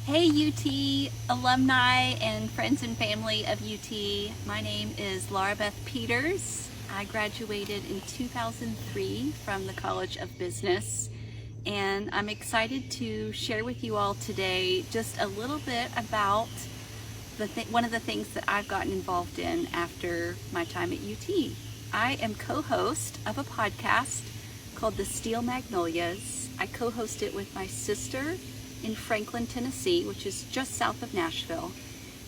Hey UT alumni and friends and family of UT. My name is Beth Peters. I graduated in 2003 from the College of Business, and I'm excited to share with you all today just a little bit about one of the things that I've gotten involved in after my time at UT. I am co-host of a podcast called the Steel Magnolias. I co-host it with my sister in Franklin, Tennessee, which is just south of Nashville.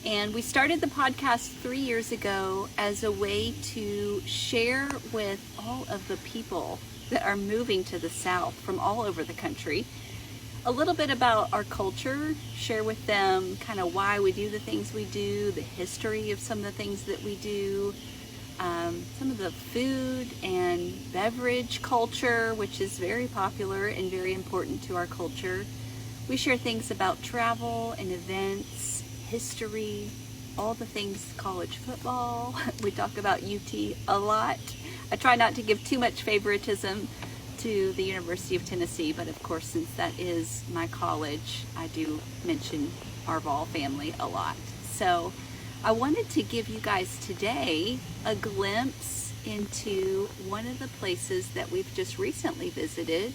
And we started the podcast 3 years ago as a way to share with all of the people that are moving to the South from all over the country a little bit about our culture, share with them kind of why we do the things we do, the history of some of the things that we do, some of the food and beverage culture, which is very popular and very important to our culture. We share things about travel and events, history, all the things college football. We talk about UT a lot. I try not to give too much favoritism to the University of Tennessee, but of course, since that is my college, I do mention our Vol family a lot. So I wanted to give you guys today a glimpse into one of the places that we've just recently visited,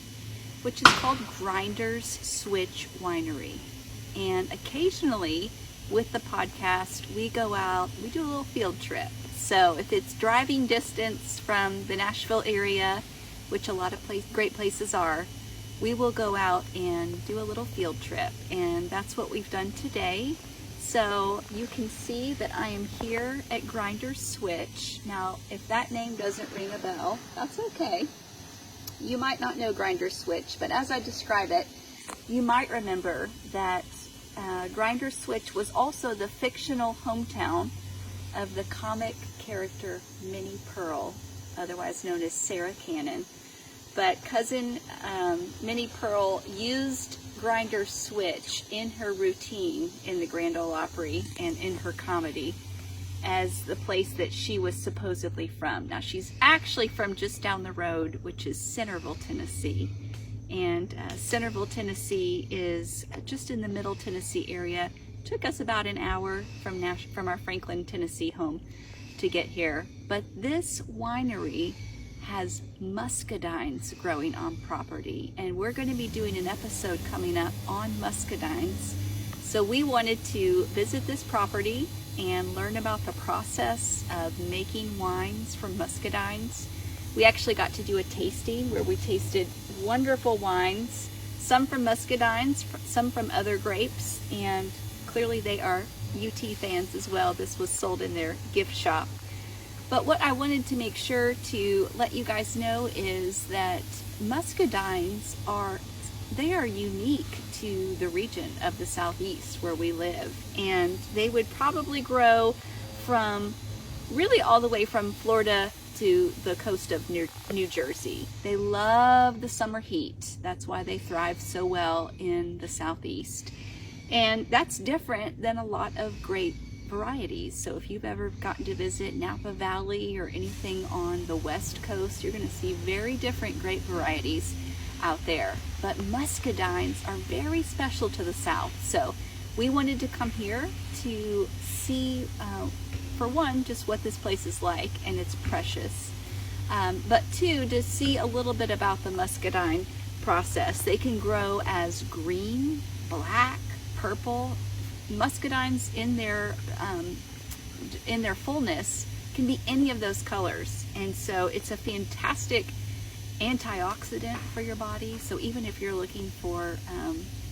which is called Grinder's Switch Winery. And occasionally with the podcast, we go out, we do a little field trip. So if it's driving distance from the Nashville area, which a lot of great places are, we will go out and do a little field trip. And that's what we've done today. So you can see that I am here at Grinder's Switch. Now, if that name doesn't ring a bell, that's okay. You might not know Grinder's Switch, but as I describe it, you might remember that Grinder's Switch was also the fictional hometown of the comic character Minnie Pearl, otherwise known as Sarah Cannon. But cousin Minnie Pearl used Grinder's Switch in her routine in the Grand Ole Opry and in her comedy as the place that she was supposedly from. Now, she's actually from just down the road, which is Centerville, Tennessee. And Centerville, Tennessee is just in the Middle Tennessee area. Took us about an hour from our Franklin, Tennessee home to get here. But this winery has muscadines growing on property, and we're going to be doing an episode coming up on muscadines. So we wanted to visit this property and learn about the process of making wines from muscadines. We actually got to do a tasting where we tasted wonderful wines, some from muscadines, some from other grapes, and clearly they are UT fans as well. This was sold in their gift shop. But what I wanted to make sure to let you guys know is that muscadines are unique to the region of the Southeast where we live, and they would probably grow from really all the way from Florida to the coast of New Jersey. They love the summer heat. That's why they thrive so well in the Southeast. And that's different than a lot of grape varieties. So if you've ever gotten to visit Napa Valley or anything on the West Coast, you're going to see very different grape varieties out there. But muscadines are very special to the South. So we wanted to come here to see, for one, just what this place is like, and it's precious. But two, to see a little bit about the muscadine process. They can grow as green, black, purple. Muscadines in their fullness can be any of those colors, and so it's a fantastic antioxidant for your body. So even if you're looking for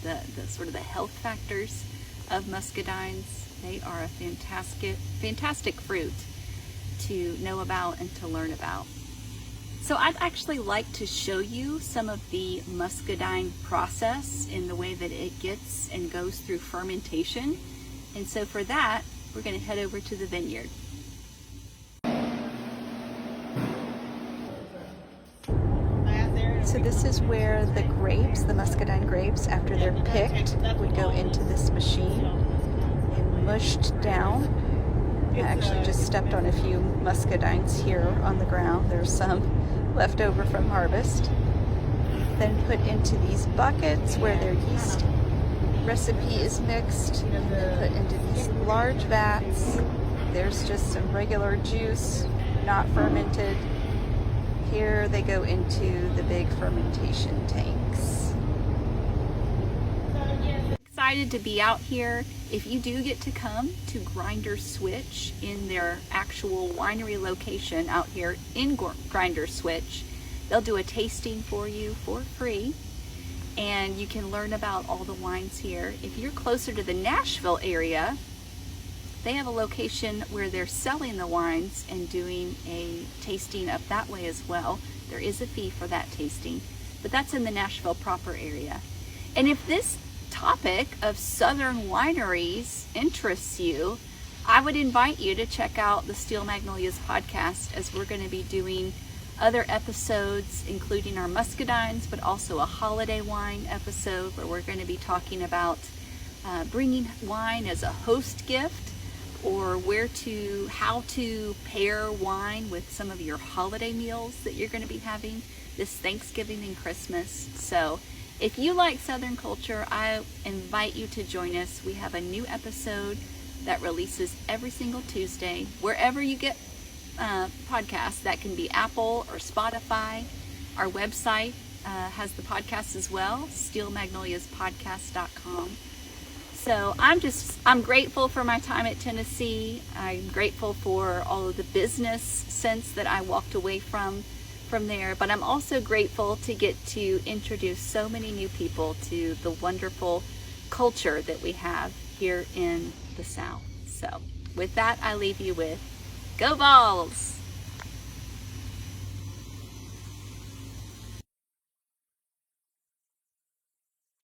the sort of the health factors of muscadines, they are a fantastic fruit to know about and to learn about. So I'd actually like to show you some of the muscadine process in the way that it gets and goes through fermentation. And so for that, we're going to head over to the vineyard. So this is where the grapes, the muscadine grapes, after they're picked, would go into this machine and mushed down. I actually just stepped on a few muscadines here on the ground. There's some left over from harvest. Then put into these buckets where their yeast recipe is mixed and put into these large vats. There's just some regular juice, not fermented. Here they go into the big fermentation tanks. Excited to be out here. If you do get to come to Grinder Switch in their actual winery location out here in Grinder Switch, they'll do a tasting for you for free, and you can learn about all the wines here. If you're closer to the Nashville area, they have a location where they're selling the wines and doing a tasting up that way as well. There is a fee for that tasting, but that's in the Nashville proper area. And if this topic of Southern wineries interests you, I would invite you to check out the Steel Magnolias podcast, as we're going to be doing other episodes, including our muscadines, but also a holiday wine episode where we're going to be talking about bringing wine as a host gift, or how to pair wine with some of your holiday meals that you're going to be having this Thanksgiving and Christmas. So if you like Southern culture, I invite you to join us. We have a new episode that releases every single Tuesday, wherever you get podcasts. That can be Apple or Spotify. Our website has the podcast as well, steelmagnoliaspodcast.com. So I'm grateful for my time at Tennessee. I'm grateful for all of the business sense that I walked away from there, but I'm also grateful to get to introduce so many new people to the wonderful culture that we have here in the South. So with that, I leave you with, go Vols!